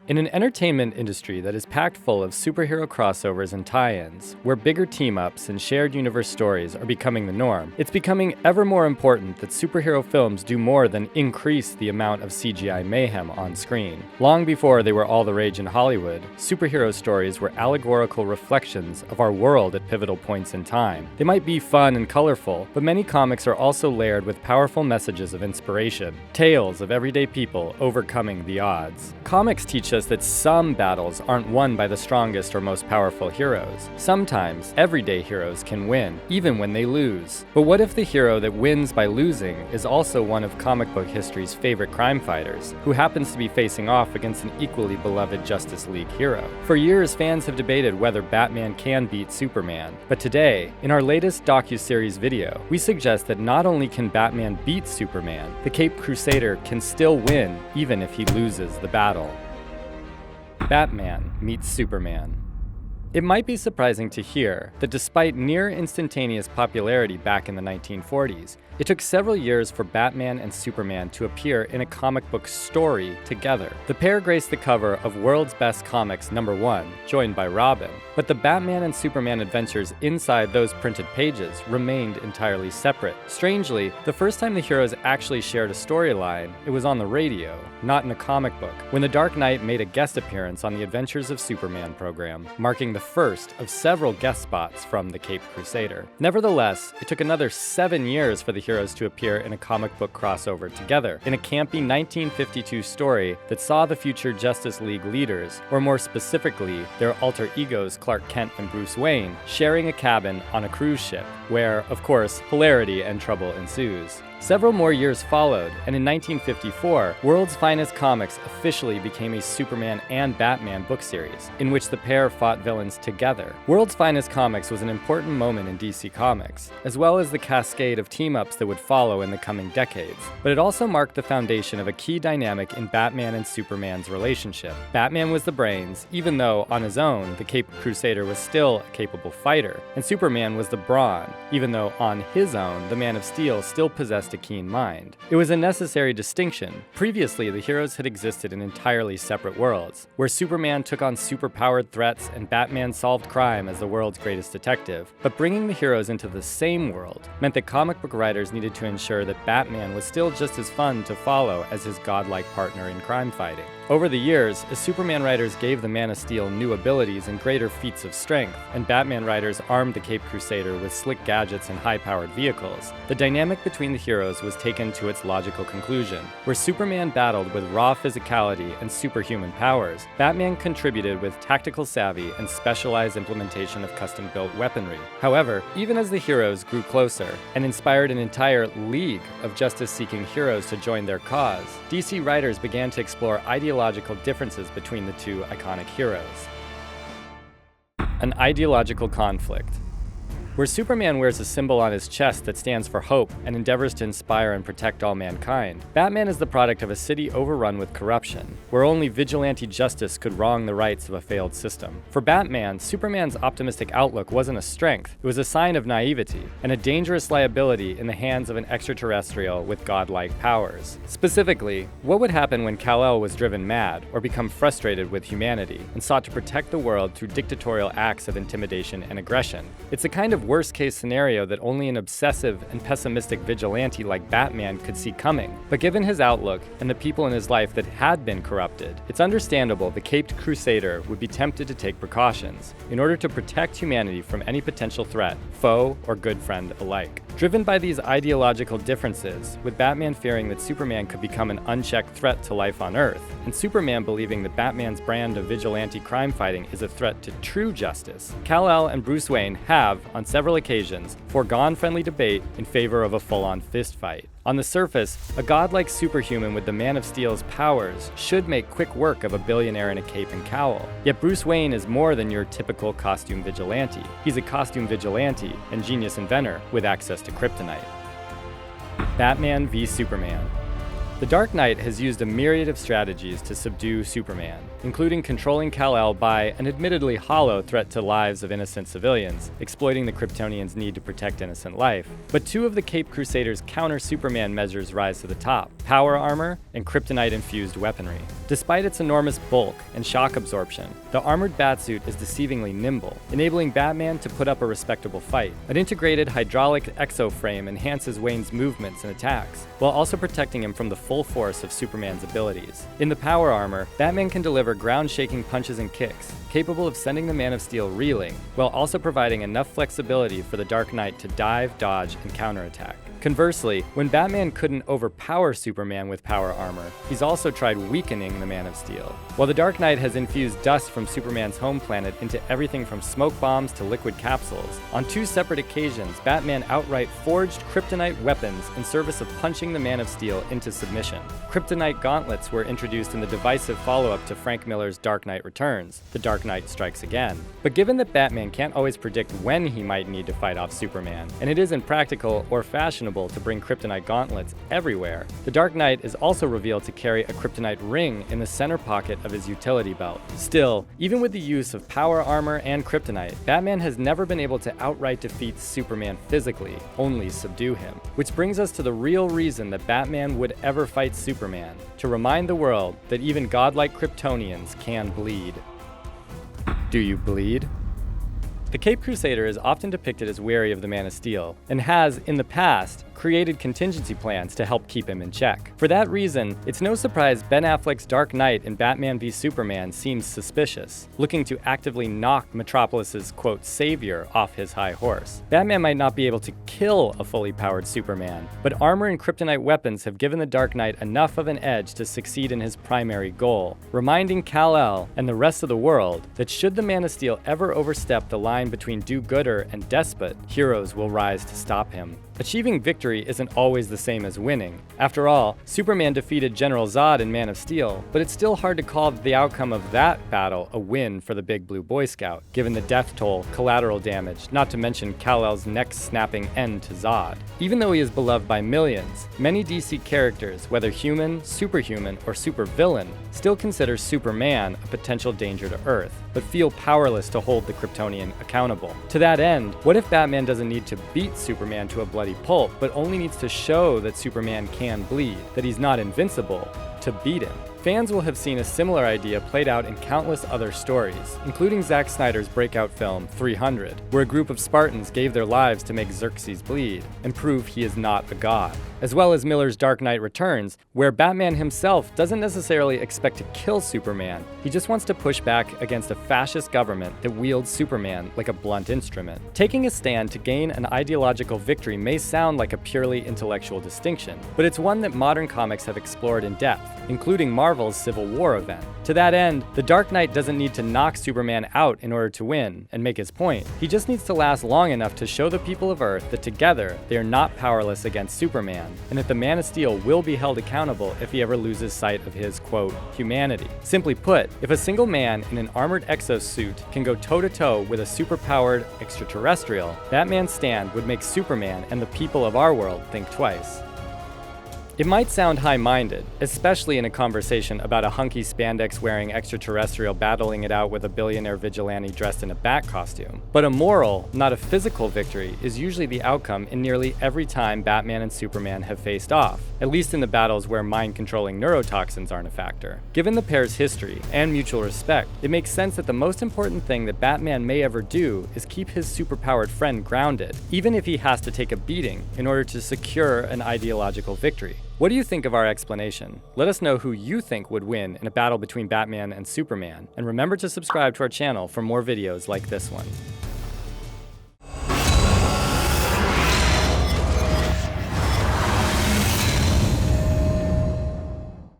In an entertainment industry that is packed full of superhero crossovers and tie-ins, where bigger team-ups and shared universe stories are becoming the norm, it's becoming ever more important that superhero films do more than increase the amount of CGI mayhem on screen. Long before they were all the rage in Hollywood, superhero stories were allegorical reflections of our world at pivotal points in time. They might be fun and colorful, but many comics are also layered with powerful messages of inspiration, tales of everyday people overcoming the odds. Comics teach us that some battles aren't won by the strongest or most powerful heroes. Sometimes, everyday heroes can win, even when they lose. But what if the hero that wins by losing is also one of comic book history's favorite crime fighters, who happens to be facing off against an equally beloved Justice League hero? For years, fans have debated whether Batman can beat Superman. But today, in our latest docu-series video, we suggest that not only can Batman beat Superman, the Caped Crusader can still win even if he loses the battle. Batman meets Superman. It might be surprising to hear that despite near instantaneous popularity back in the 1940s, it took several years for Batman and Superman to appear in a comic book story together. The pair graced the cover of World's Best Comics #1, joined by Robin, but the Batman and Superman adventures inside those printed pages remained entirely separate. Strangely, the first time the heroes actually shared a storyline, it was on the radio, not in a comic book, when The Dark Knight made a guest appearance on the Adventures of Superman program, marking the first of several guest spots from the Caped Crusader. Nevertheless, it took another 7 years for the heroes to appear in a comic book crossover together, in a campy 1952 story that saw the future Justice League leaders, or more specifically, their alter egos Clark Kent and Bruce Wayne, sharing a cabin on a cruise ship, where, of course, hilarity and trouble ensues. Several more years followed, and in 1954, World's Finest Comics officially became a Superman and Batman book series, in which the pair fought villains together. World's Finest Comics was an important moment in DC Comics, as well as the cascade of team-ups that would follow in the coming decades. But it also marked the foundation of a key dynamic in Batman and Superman's relationship. Batman was the brains, even though, on his own, the Caped Crusader was still a capable fighter, and Superman was the brawn, even though, on his own, the Man of Steel still possessed a keen mind. It was a necessary distinction. Previously, the heroes had existed in entirely separate worlds, where Superman took on superpowered threats and Batman solved crime as the world's greatest detective. But bringing the heroes into the same world meant that comic book writers needed to ensure that Batman was still just as fun to follow as his godlike partner in crime fighting. Over the years, as Superman writers gave the Man of Steel new abilities and greater feats of strength, and Batman writers armed the Caped Crusader with slick gadgets and high-powered vehicles, the dynamic between the heroes was taken to its logical conclusion. Where Superman battled with raw physicality and superhuman powers, Batman contributed with tactical savvy and specialized implementation of custom-built weaponry. However, even as the heroes grew closer and inspired an entire league of justice-seeking heroes to join their cause, DC writers began to explore ideological differences between the two iconic heroes. An ideological conflict. Where Superman wears a symbol on his chest that stands for hope and endeavors to inspire and protect all mankind, Batman is the product of a city overrun with corruption, where only vigilante justice could wrong the rights of a failed system. For Batman, Superman's optimistic outlook wasn't a strength, it was a sign of naivety, and a dangerous liability in the hands of an extraterrestrial with godlike powers. Specifically, what would happen when Kal-El was driven mad or become frustrated with humanity and sought to protect the world through dictatorial acts of intimidation and aggression? It's a kind of worst-case scenario that only an obsessive and pessimistic vigilante like Batman could see coming. But given his outlook and the people in his life that had been corrupted, it's understandable the Caped Crusader would be tempted to take precautions in order to protect humanity from any potential threat, foe or good friend alike. Driven by these ideological differences, with Batman fearing that Superman could become an unchecked threat to life on Earth, and Superman believing that Batman's brand of vigilante crime fighting is a threat to true justice, Kal-El and Bruce Wayne have, on several occasions, foregone friendly debate in favor of a full-on fistfight. On the surface, a godlike superhuman with the Man of Steel's powers should make quick work of a billionaire in a cape and cowl. Yet Bruce Wayne is more than your typical costume vigilante. He's a costume vigilante and genius inventor with access to kryptonite. Batman v Superman. The Dark Knight has used a myriad of strategies to subdue Superman. including controlling Kal-El by an admittedly hollow threat to lives of innocent civilians, exploiting the Kryptonians' need to protect innocent life. But two of the Caped Crusader's counter-Superman measures rise to the top: power armor and kryptonite-infused weaponry. Despite its enormous bulk and shock absorption, the armored batsuit is deceivingly nimble, enabling Batman to put up a respectable fight. An integrated hydraulic exoframe enhances Wayne's movements and attacks, while also protecting him from the full force of Superman's abilities. In the power armor, Batman can deliver ground-shaking punches and kicks, capable of sending the Man of Steel reeling, while also providing enough flexibility for the Dark Knight to dive, dodge, and counterattack. Conversely, when Batman couldn't overpower Superman with power armor, he's also tried weakening the Man of Steel. While the Dark Knight has infused dust from Superman's home planet into everything from smoke bombs to liquid capsules, on two separate occasions, Batman outright forged kryptonite weapons in service of punching the Man of Steel into submission. Kryptonite gauntlets were introduced in the divisive follow-up to Frank Miller's Dark Knight Returns, The Dark Knight Strikes Again. But given that Batman can't always predict when he might need to fight off Superman, and it isn't practical or fashionable to bring kryptonite gauntlets everywhere, the Dark Knight is also revealed to carry a kryptonite ring in the center pocket of his utility belt. Still, even with the use of power armor and kryptonite, Batman has never been able to outright defeat Superman physically, only subdue him. Which brings us to the real reason that Batman would ever fight Superman: to remind the world that even godlike Kryptonians can bleed. Do you bleed? The Caped Crusader is often depicted as wary of the Man of Steel, and has, in the past, created contingency plans to help keep him in check. For that reason, it's no surprise Ben Affleck's Dark Knight in Batman v Superman seems suspicious, looking to actively knock Metropolis's, quote, savior off his high horse. Batman might not be able to kill a fully powered Superman, but armor and kryptonite weapons have given the Dark Knight enough of an edge to succeed in his primary goal, reminding Kal-El and the rest of the world that should the Man of Steel ever overstep the line between do-gooder and despot, heroes will rise to stop him. Achieving victory isn't always the same as winning. After all, Superman defeated General Zod in Man of Steel, but it's still hard to call the outcome of that battle a win for the Big Blue Boy Scout, given the death toll, collateral damage, not to mention Kal-El's neck-snapping end to Zod. Even though he is beloved by millions, many DC characters, whether human, superhuman, or supervillain, still consider Superman a potential danger to Earth, but feel powerless to hold the Kryptonian accountable. To that end, what if Batman doesn't need to beat Superman to a bloody pulp, but only needs to show that Superman can bleed, that he's not invincible, to beat him? Fans will have seen a similar idea played out in countless other stories, including Zack Snyder's breakout film 300, where a group of Spartans gave their lives to make Xerxes bleed and prove he is not a god. As well as Miller's Dark Knight Returns, where Batman himself doesn't necessarily expect to kill Superman, he just wants to push back against a fascist government that wields Superman like a blunt instrument. Taking a stand to gain an ideological victory may sound like a purely intellectual distinction, but it's one that modern comics have explored in depth, including Marvel's Civil War event. To that end, the Dark Knight doesn't need to knock Superman out in order to win and make his point. He just needs to last long enough to show the people of Earth that together they are not powerless against Superman, and that the Man of Steel will be held accountable if he ever loses sight of his, quote, humanity. Simply put, if a single man in an armored exosuit can go toe-to-toe with a superpowered extraterrestrial, Batman's stand would make Superman and the people of our world think twice. It might sound high-minded, especially in a conversation about a hunky spandex-wearing extraterrestrial battling it out with a billionaire vigilante dressed in a bat costume. But a moral, not a physical victory is usually the outcome in nearly every time Batman and Superman have faced off, at least in the battles where mind-controlling neurotoxins aren't a factor. Given the pair's history and mutual respect, it makes sense that the most important thing that Batman may ever do is keep his superpowered friend grounded, even if he has to take a beating in order to secure an ideological victory. What do you think of our explanation? Let us know who you think would win in a battle between Batman and Superman, and remember to subscribe to our channel for more videos like this one.